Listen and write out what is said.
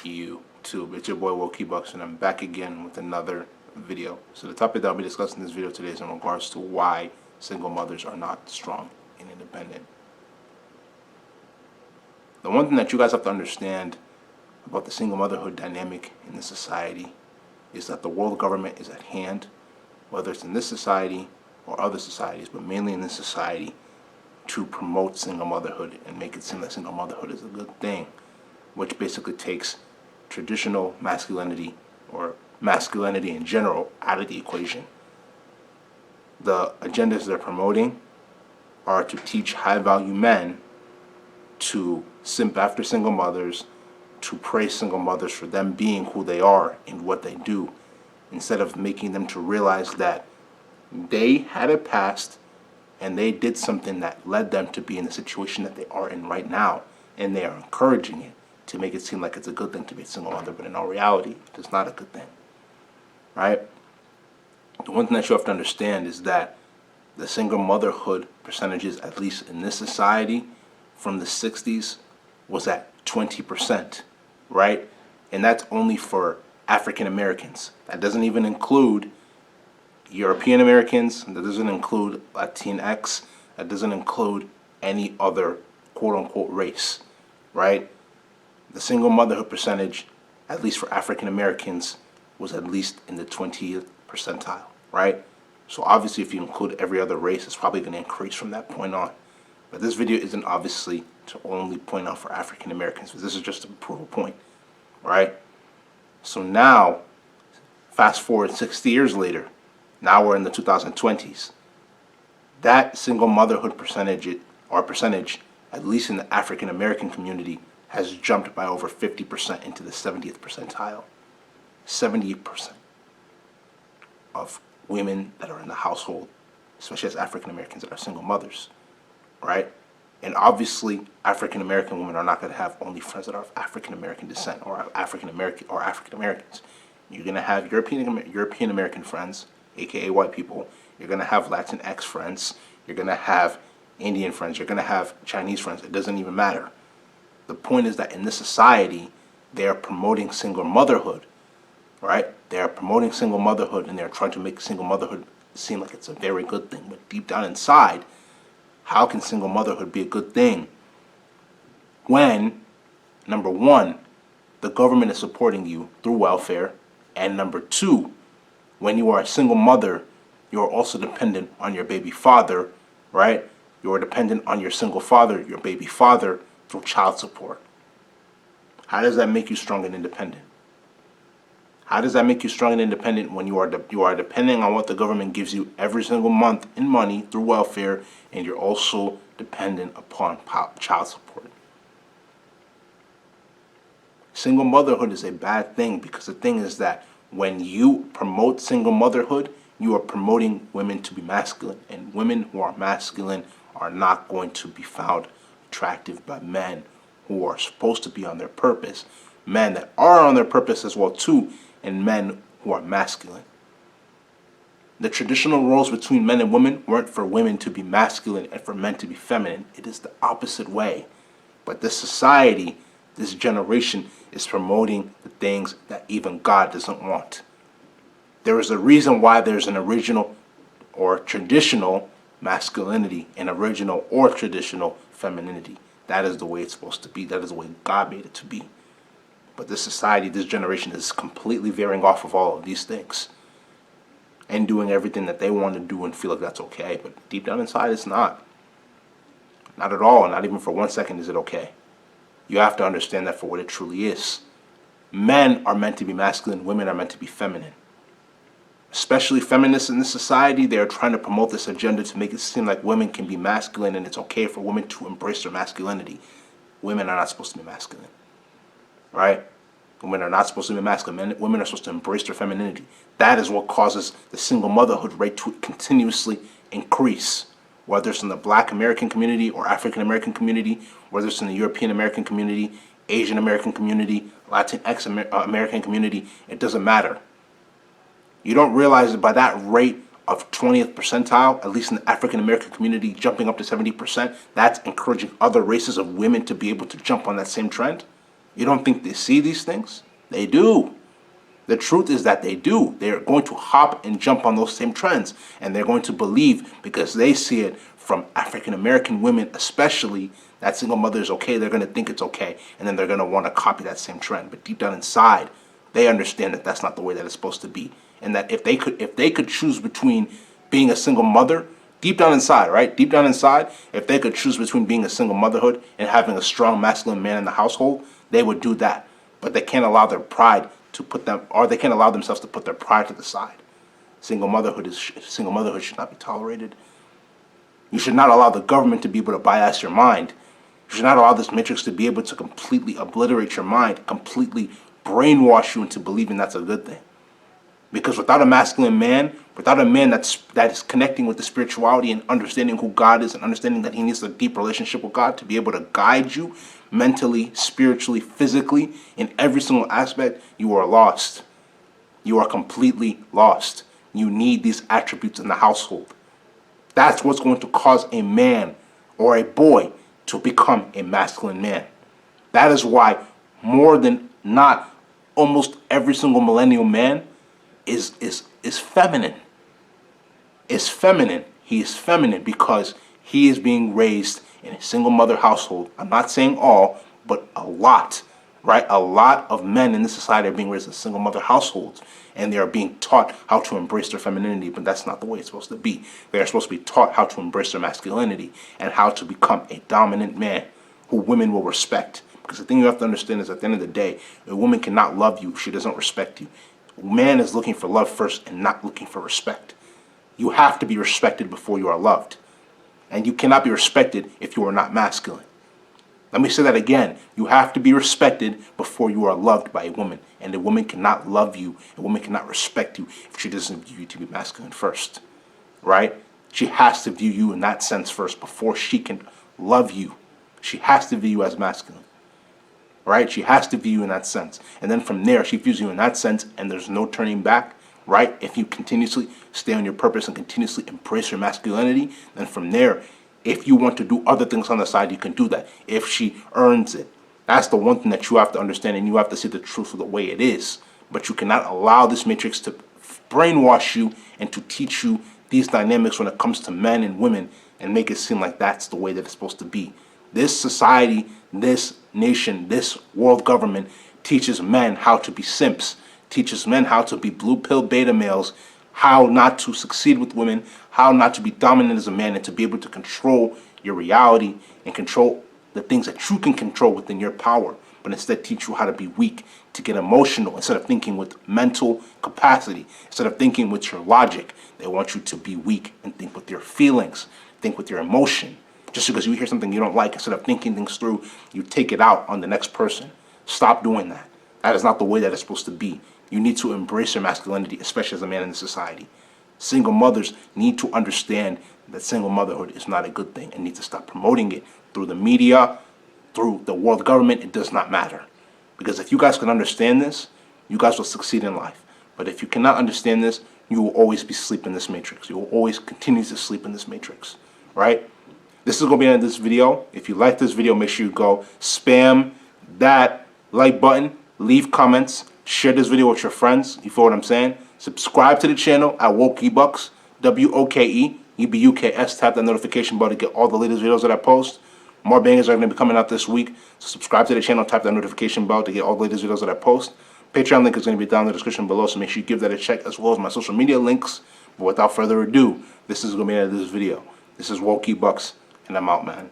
YouTube? It's your boy Wokey Bucks, and I'm back again with another video. So the topic that I'll be discussing in this video today is in regards to why single mothers are not strong and independent. The one thing that you guys have to understand about the single motherhood dynamic in this society is that the world government is at hand, whether it's in this society or other societies, but mainly in this society, to promote single motherhood and make it seem like single motherhood is a good thing, which basically takes traditional masculinity or masculinity in general out of the equation. The agendas they're promoting are to teach high-value men to simp after single mothers, to praise single mothers for them being who they are and what they do, instead of making them to realize that they had a past and they did something that led them to be in the situation that they are in right now, and they are encouraging it to make it seem like it's a good thing to be a single mother, but in all reality, it's not a good thing, right? The one thing that you have to understand is that the single motherhood percentages, at least in this society, from the 60s was at 20%, right? And that's only for African Americans. That doesn't even include European Americans, that doesn't include Latinx, that doesn't include any other quote-unquote race, right? The single motherhood percentage, at least for African Americans, was at least in the 20th percentile, right? So obviously if you include every other race, it's probably going to increase from that point on. But this video isn't obviously to only point out for African Americans, but this is just to prove a point, right? So now, fast forward 60 years later, now we're in the 2020s. That single motherhood percentage, at least in the African American community, has jumped by over 50% into the 70th percentile. 70% of women that are in the household, especially as African Americans, that are single mothers, right? And obviously, African American women are not going to have only friends that are of African American descent or African Americans. You're going to have European American friends, aka white people. You're going to have Latinx friends. You're going to have Indian friends. You're going to have Chinese friends. It doesn't even matter. The point is that in this society, they are promoting single motherhood, right? They are promoting single motherhood, and they're trying to make single motherhood seem like it's a very good thing. But deep down inside, how can single motherhood be a good thing when, number one, the government is supporting you through welfare, and number two, when you are a single mother, you are also dependent on your baby father, right? You are dependent on your single father, your baby father, through child support. How does that make you strong and independent? How does that make you strong and independent when you are depending on what the government gives you every single month in money through welfare, and you're also dependent upon child support? Single motherhood is a bad thing, because the thing is that when you promote single motherhood, you are promoting women to be masculine, and women who are masculine are not going to be found attractive by men who are supposed to be on their purpose, men that are on their purpose as well too, and men who are masculine. The traditional roles between men and women weren't for women to be masculine and for men to be feminine. It is the opposite way. But this society, this generation, is promoting the things that even God doesn't want. There is a reason why there's an original or traditional masculinity and original or traditional femininity. That is the way it's supposed to be. That is the way God made it to be. But this society, this generation, is completely veering off of all of these things and doing everything that they want to do and feel like that's okay. But deep down inside, it's not. Not at all. Not even for 1 second is it okay. You have to understand that for what it truly is. Men are meant to be masculine. Women are meant to be feminine. Especially feminists in this society, they are trying to promote this agenda to make it seem like women can be masculine and it's okay for women to embrace their masculinity. Women are not supposed to be masculine, right? Women are not supposed to be masculine. Women are supposed to embrace their femininity. That is what causes the single motherhood rate to continuously increase, whether it's in the Black American community or African American community, whether it's in the European American community, Asian American community, Latinx American community. It doesn't matter. You don't realize that by that rate of 20th percentile, at least in the African American community, jumping up to 70%, that's encouraging other races of women to be able to jump on that same trend. You don't think they see these things? They do. The truth is that they do. They're going to hop and jump on those same trends. And they're going to believe, because they see it from African American women especially, that single mother is okay. They're going to think it's okay. And then they're going to want to copy that same trend. But deep down inside, they understand that that's not the way that it's supposed to be. And that if they could choose between being a single mother, deep down inside, right? Deep down inside, if they could choose between being a single motherhood and having a strong masculine man in the household, they would do that. But they can't allow their pride to put them, or they can't allow themselves to put their pride to the side. Single motherhood should not be tolerated. You should not allow the government to be able to bias your mind. You should not allow this matrix to be able to completely obliterate your mind, completely brainwash you into believing that's a good thing. Because without a masculine man, without a man that is connecting with the spirituality and understanding who God is and understanding that he needs a deep relationship with God to be able to guide you mentally, spiritually, physically, in every single aspect, you are lost. You are completely lost. You need these attributes in the household. That's what's going to cause a man or a boy to become a masculine man. That is why more than not, almost every single millennial man is feminine. Is feminine. He is feminine because he is being raised in a single mother household. I'm not saying all, but a lot, right? A lot of men in this society are being raised in single mother households, and they are being taught how to embrace their femininity, but that's not the way it's supposed to be. They are supposed to be taught how to embrace their masculinity and how to become a dominant man who women will respect. Because the thing you have to understand is at the end of the day, a woman cannot love you if she doesn't respect you. A man is looking for love first and not looking for respect. You have to be respected before you are loved. And you cannot be respected if you are not masculine. Let me say that again. You have to be respected before you are loved by a woman. And a woman cannot love you, a woman cannot respect you if she doesn't view you to be masculine first. Right? She has to view you in that sense first before she can love you. She has to view you as masculine. Right? She has to view you in that sense. And then from there, she views you in that sense, and there's no turning back. Right? If you continuously stay on your purpose and continuously embrace your masculinity, then from there, if you want to do other things on the side, you can do that. If she earns it. That's the one thing that you have to understand, and you have to see the truth of the way it is. But you cannot allow this matrix to brainwash you and to teach you these dynamics when it comes to men and women and make it seem like that's the way that it's supposed to be. This society, this nation, this world government teaches men how to be simps, teaches men how to be blue pill beta males, how not to succeed with women, how not to be dominant as a man, and to be able to control your reality and control the things that you can control within your power, but instead teach you how to be weak, to get emotional instead of thinking with mental capacity, instead of thinking with your logic. They want you to be weak and think with your feelings, think with your emotion. Just because you hear something you don't like, instead of thinking things through, you take it out on the next person. Stop doing that. That is not the way that it's supposed to be. You need to embrace your masculinity, especially as a man in this society. Single mothers need to understand that single motherhood is not a good thing and need to stop promoting it through the media, through the world government. It does not matter. Because if you guys can understand this, you guys will succeed in life. But if you cannot understand this, you will always be asleep in this matrix. You will always continue to sleep in this matrix, right? This is going to be the end of this video. If you like this video, make sure you go spam that like button, leave comments, share this video with your friends. You feel what I'm saying? Subscribe to the channel at WokeEbucks, WOKEEBUKS. Tap that notification bell to get all the latest videos that I post. More bangers are going to be coming out this week. So subscribe to the channel, tap that notification bell to get all the latest videos that I post. Patreon link is going to be down in the description below, so make sure you give that a check, as well as my social media links. But without further ado, this is going to be the end of this video. This is WokeEbucks, and I'm out, man.